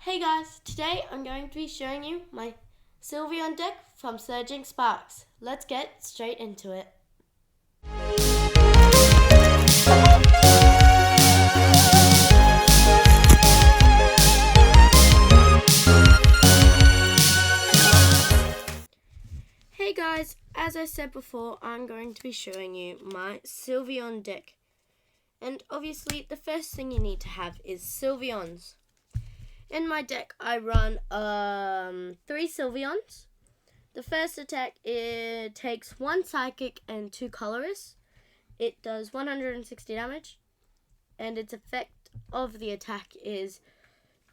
Hey guys, today I'm going to be showing you my Sylveon deck from Surging Sparks. Let's get straight into it. Hey guys, as I said before, I'm going to be showing you my Sylveon deck. And obviously the first thing you need to have is Sylveons. In my deck, I run 3 Sylveons. The first attack, it takes 1 Psychic and 2 Colorless. It does 160 damage. And its effect of the attack is,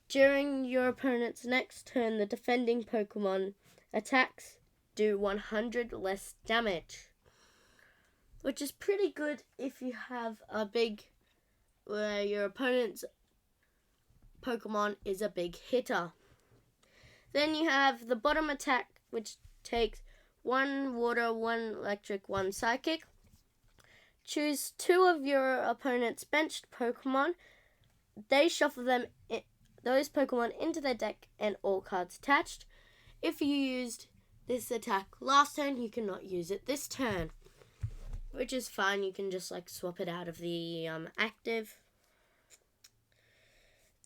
during your opponent's next turn, the defending Pokemon attacks do 100 less damage. Which is pretty good if you have a big, where your opponent's Pokemon is a big hitter. Then you have the bottom attack, which takes 1 Water, 1 Electric, 1 Psychic. Choose 2 of your opponent's benched Pokemon. They shuffle those Pokemon into their deck and all cards attached. If you used this attack last turn, you cannot use it this turn, which is fine. You can just swap it out of the active.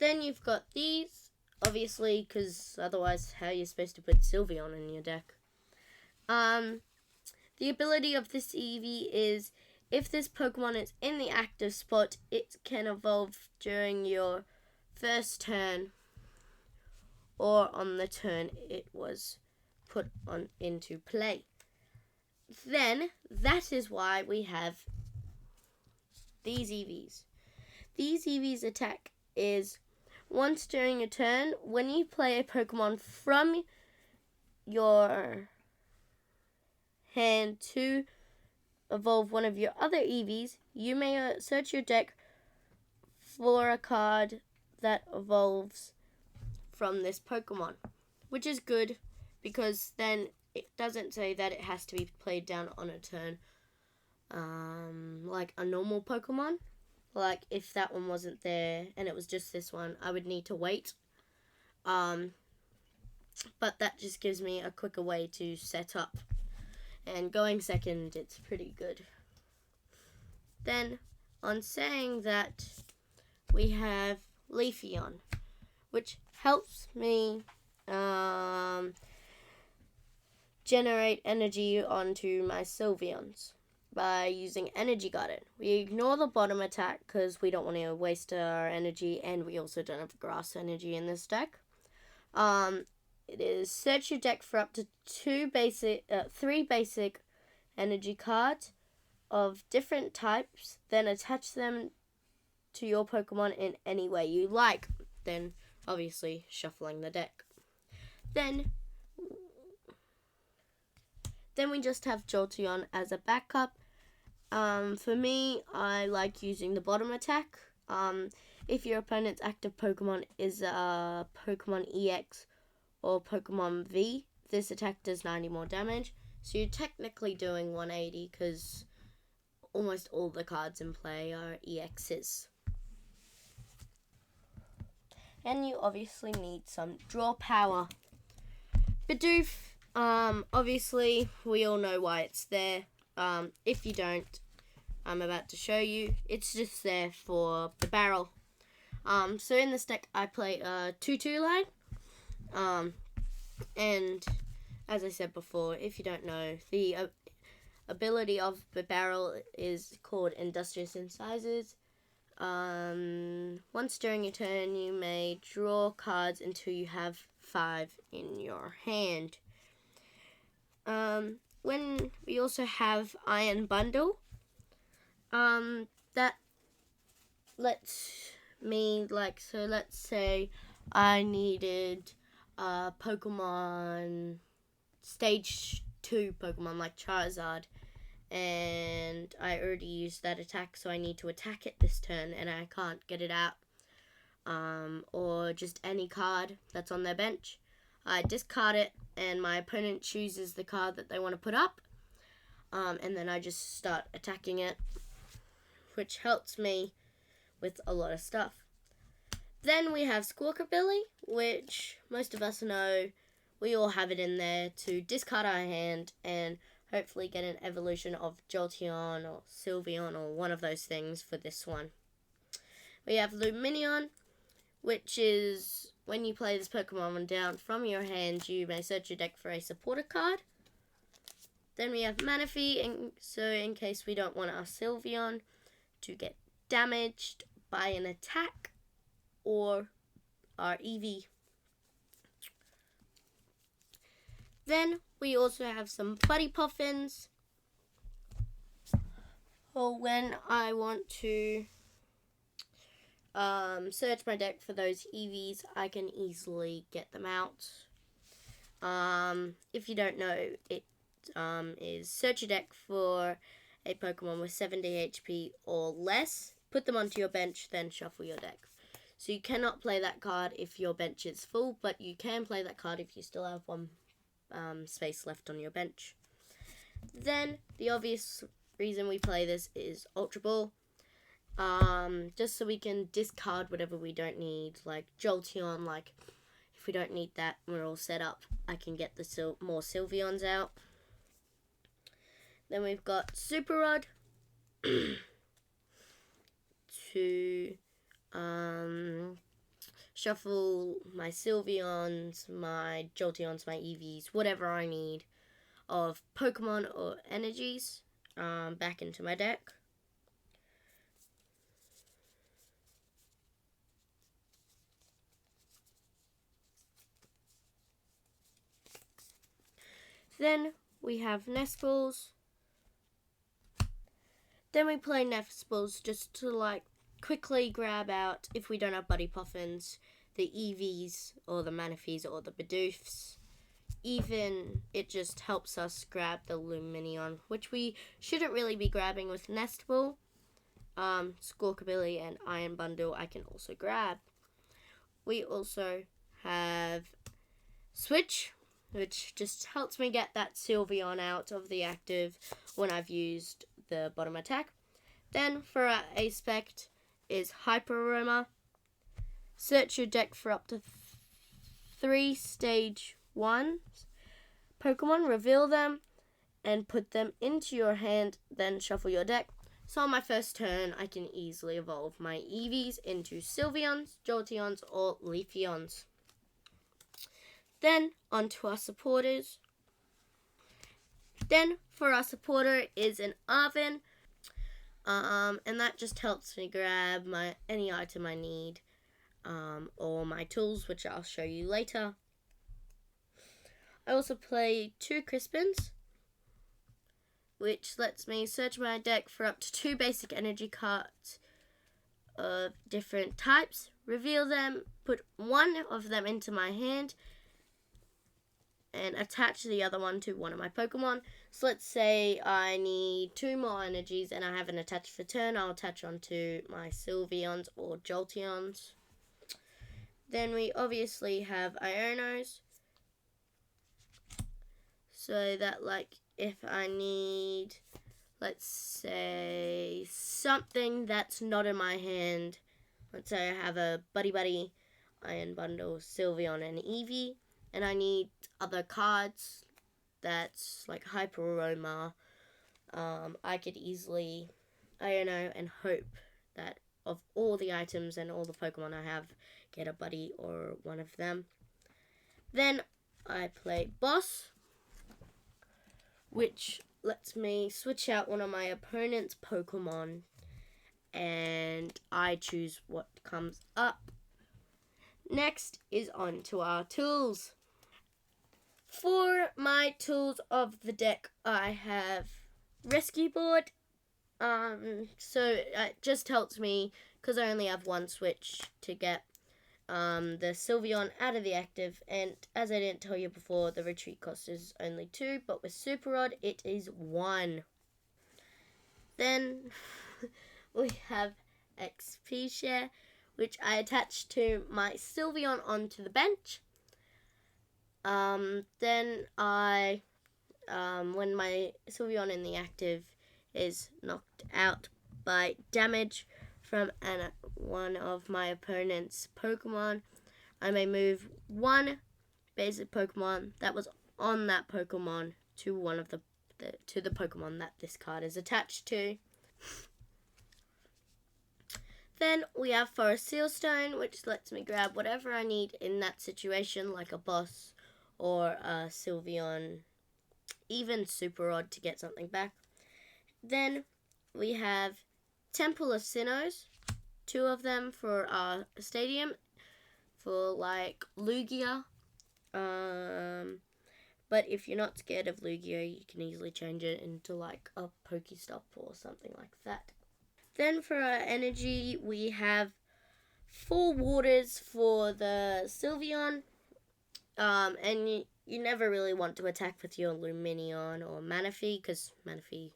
Then you've got these, obviously, because otherwise how are you supposed to put Sylveon in your deck? The ability of this Eevee is, if this Pokemon is in the active spot, it can evolve during your first turn or on the turn it was put into play. Then, that is why we have these Eevees. These Eevees attack is, once during a turn, when you play a Pokemon from your hand to evolve one of your other Eevees, you may search your deck for a card that evolves from this Pokemon, which is good because then it doesn't say that it has to be played down on a turn like a normal Pokemon. Like, if that one wasn't there and it was just this one, I would need to wait. But that just gives me a quicker way to set up. And going second, it's pretty good. Then, on saying that, we have Leafeon, which helps me generate energy onto my Sylveons by using Energy Garden. We ignore the bottom attack because we don't want to waste our energy, and we also don't have grass energy in this deck. It is search your deck for up to 3 basic energy cards of different types, then attach them to your Pokemon in any way you like, then obviously shuffling the deck. Then we just have Jolteon as a backup. For me, I like using the bottom attack. If your opponent's active Pokemon is Pokemon EX or Pokemon V, this attack does 90 more damage. So you're technically doing 180 because almost all the cards in play are EXs. And you obviously need some draw power. Bidoof, obviously we all know why it's there. If you don't, I'm about to show you. It's just there for Bibarel. So in this deck, I play a 2-2 line. And as I said before, if you don't know, the ability of Bibarel is called Industrious Incisors. Once during your turn, you may draw cards until you have 5 in your hand. When we also have Iron Bundle, that lets me, so let's say I needed Pokemon, Stage 2 Pokemon like Charizard, and I already used that attack, so I need to attack it this turn, and I can't get it out, or just any card that's on their bench. I discard it, and my opponent chooses the card that they want to put up, and then I just start attacking it, which helps me with a lot of stuff. Then we have Squawkabilly, which most of us know. We all have it in there to discard our hand and hopefully get an evolution of Jolteon or Sylveon or one of those things for this one. We have Lumineon, which is when you play this Pokemon down from your hand, you may search your deck for a supporter card. Then we have Manaphy, so in case we don't want our Sylveon to get damaged by an attack, or our Eevee. Then we also have some Buddy Poffins, or when I want to search my deck for those Eevees, I can easily get them out. If you don't know, it is search your deck for a Pokemon with 70 HP or less, put them onto your bench, then shuffle your deck. So you cannot play that card if your bench is full, but you can play that card if you still have one space left on your bench. Then the obvious reason we play this is Ultra Ball. Just so we can discard whatever we don't need, like Jolteon. Like if we don't need that, we're all set up. I can get the more Sylveons out. Then we've got Super Rod to shuffle my Sylveons, my Jolteons, my Eevees, whatever I need of Pokemon or energies back into my deck. Then we have Nest Balls. Then we play Nest Balls just to like quickly grab out, if we don't have Buddy Poffins, the Eevees or the Manaphys or the Bidoofs. Even it just helps us grab the Lumineon, which we shouldn't really be grabbing with Nest Ball. Squawkabilly and Iron Bundle I can also grab. We also have Switch, which just helps me get that Sylveon out of the active when I've used the bottom attack. Then for our Aspect is Hyper Aroma. Search your deck for up to 3 stage 1 Pokemon, reveal them, and put them into your hand, then shuffle your deck. So on my first turn, I can easily evolve my Eevees into Sylveons, Jolteons, or Leafeons. Then onto our supporters. Then for our supporter is an Arven, and that just helps me grab any item I need, or my tools, which I'll show you later. I also play 2 Crispins, which lets me search my deck for up to 2 basic energy cards of different types, reveal them, put one of them into my hand, and attach the other one to one of my Pokemon. So let's say I need 2 more energies and I haven't attached for turn, I'll attach onto my Sylveons or Jolteons. Then we obviously have Ionos, so that like if I need, let's say, something that's not in my hand, let's say I have a Buddy-Buddy, Iron Bundle, Sylveon, and Eevee, and I need other cards that's like Hyper Aroma, I could easily, and hope that of all the items and all the Pokemon I have, get a Buddy or one of them. Then I play Boss, which lets me switch out one of my opponent's Pokemon, and I choose what comes up. Next is on to our tools. For my tools of the deck, I have Rescue Board. So it just helps me, because I only have one switch, to get the Sylveon out of the active, and as I didn't tell you before, the retreat cost is only 2, but with Super Rod it is 1. Then we have XP Share, which I attach to my Sylveon onto the bench. Then I, when my Sylveon in the active is knocked out by damage from one of my opponent's Pokemon, I may move one basic Pokemon that was on that Pokemon to one of the Pokemon that this card is attached to. Then we have Forest Sealstone, which lets me grab whatever I need in that situation, like a boss or a Sylveon, even Super Rod to get something back. Then we have Temple of Sinnoh, 2 of them for our stadium, for like Lugia. But if you're not scared of Lugia, you can easily change it into like a Pokestop or something like that. Then for our energy, we have 4 waters for the Sylveon. And you never really want to attack with your Lumineon or Manaphy, because Manaphy,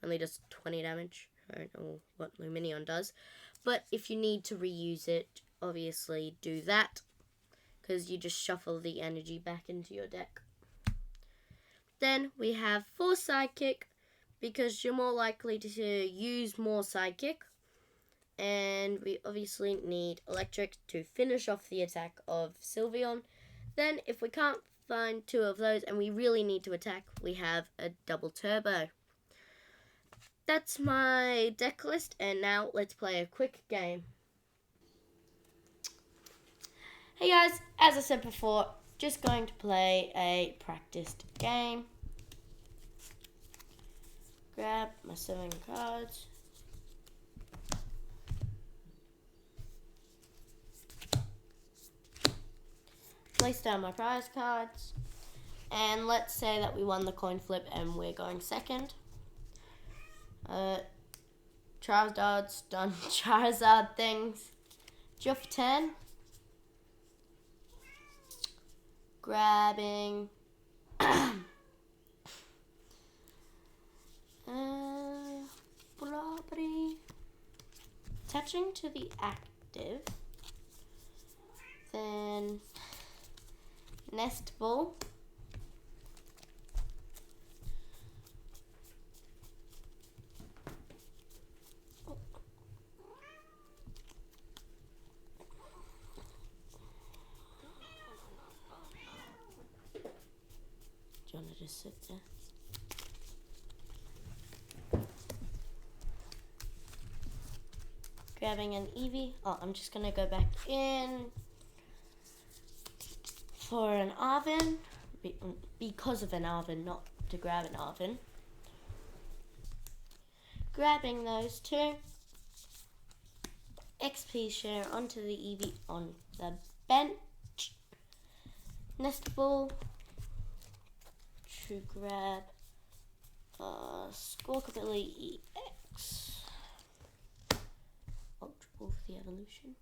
only does 20 damage. I don't know what Lumineon does. But if you need to reuse it, obviously do that, because you just shuffle the energy back into your deck. Then we have 4 Psychic, because you're more likely to use more Psychic. And we obviously need Electric to finish off the attack of Sylveon. Then if we can't find 2 of those and we really need to attack, we have a double turbo. That's my deck list, and now let's play a quick game. Hey guys, as I said before, just going to play a practiced game. Grab my 7 cards. Place down my prize cards. And let's say that we won the coin flip and we're going second. Charizard's done Charizard things. Draw for 10. Grabbing property, attaching to the active, then Nest Ball, do you want to just sit there? Grabbing an Eevee. Oh, I'm just going to go back in for an Arven, because of an Arven, not to grab an Arven. Grabbing those 2. XP share onto the Eevee on the bench. Nest Ball to grab Squawkabilly EX. Ultra Ball for the evolution.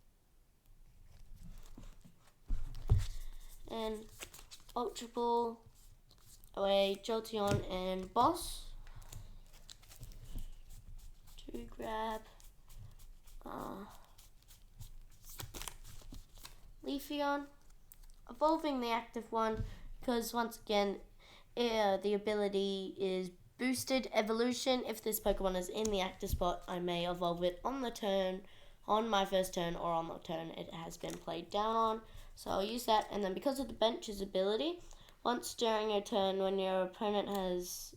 And Ultra Ball away Jolteon and Boss to grab Leafeon, evolving the active one, because once again the ability is boosted evolution. If this Pokemon is in the active spot, I may evolve it on the turn, on my first turn, or on the turn it has been played down on. So I'll use that, and then because of the bench's ability, once during your turn when your opponent has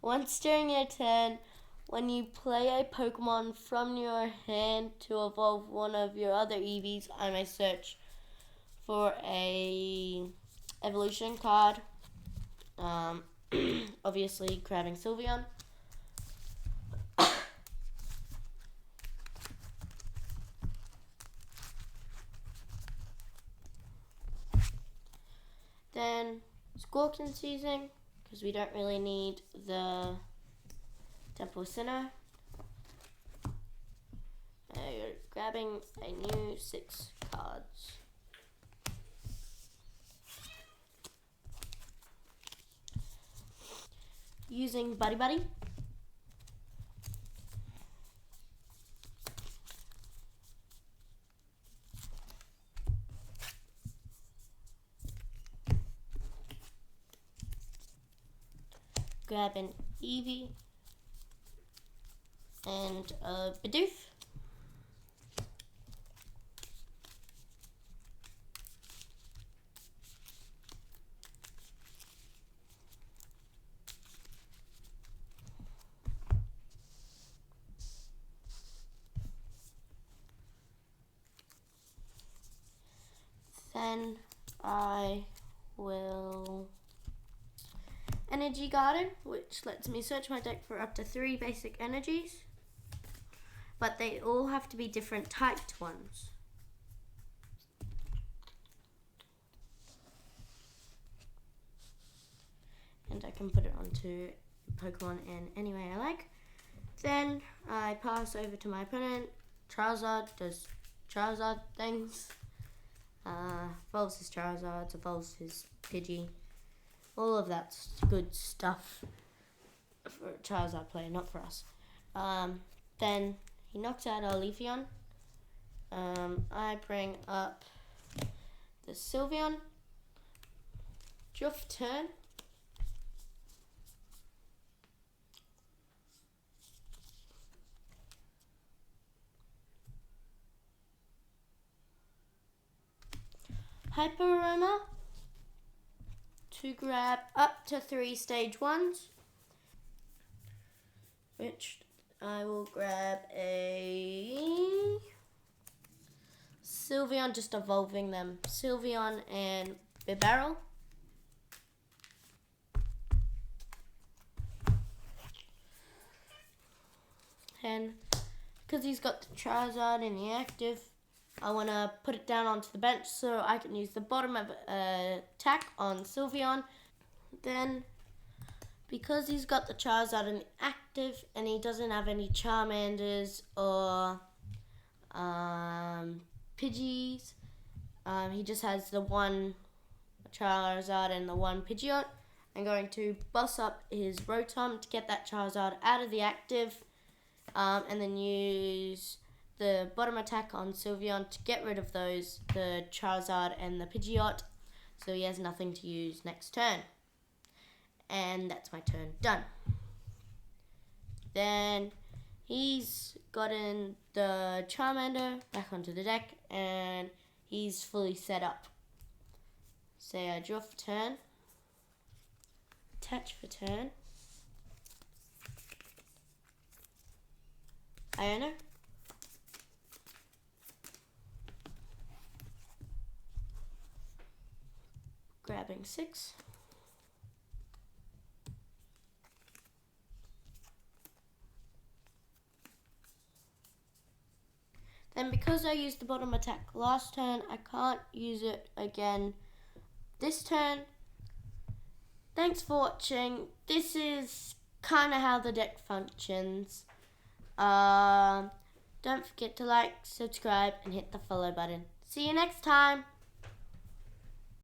once during your turn when you play a Pokemon from your hand to evolve one of your other Eevees, I may search for a evolution card. Obviously grabbing Sylveon. Then Squawkabilly season, because we don't really need the Temple of Sinnoh. Grabbing a new 6 cards. Using Buddy-Buddy. Grab an Eevee and a Bidoof. Then I will Energy Garden, which lets me search my deck for up to 3 basic energies, but they all have to be different typed ones. And I can put it onto Pokemon in any way I like. Then I pass over to my opponent. Charizard does Charizard things. Evolves his Charizard, evolves his Pidgey. All of that's good stuff for a Charizard player, not for us. Then he knocks out our Leafeon. I bring up the Sylveon. Draft turn. Hyper Aroma to grab up to 3 stage 1s, which I will grab a Sylveon, just evolving them. Sylveon and Bibarel. And because he's got the Charizard in the active, I want to put it down onto the bench so I can use the bottom of attack on Sylveon. Then, because he's got the Charizard in the active and he doesn't have any Charmanders or Pidgeys, he just has the one Charizard and the one Pidgeot. I'm going to boss up his Rotom to get that Charizard out of the active, and then use the bottom attack on Sylveon to get rid of those, the Charizard and the Pidgeot, so he has nothing to use next turn. And that's my turn done. Then he's gotten the Charmander back onto the deck and he's fully set up. Say I draw for turn, attach for turn, Iono, grabbing 6. Then because I used the bottom attack last turn, I can't use it again this turn. Thanks for watching. This is kind of how the deck functions. Don't forget to like, subscribe, and hit the follow button. See you next time.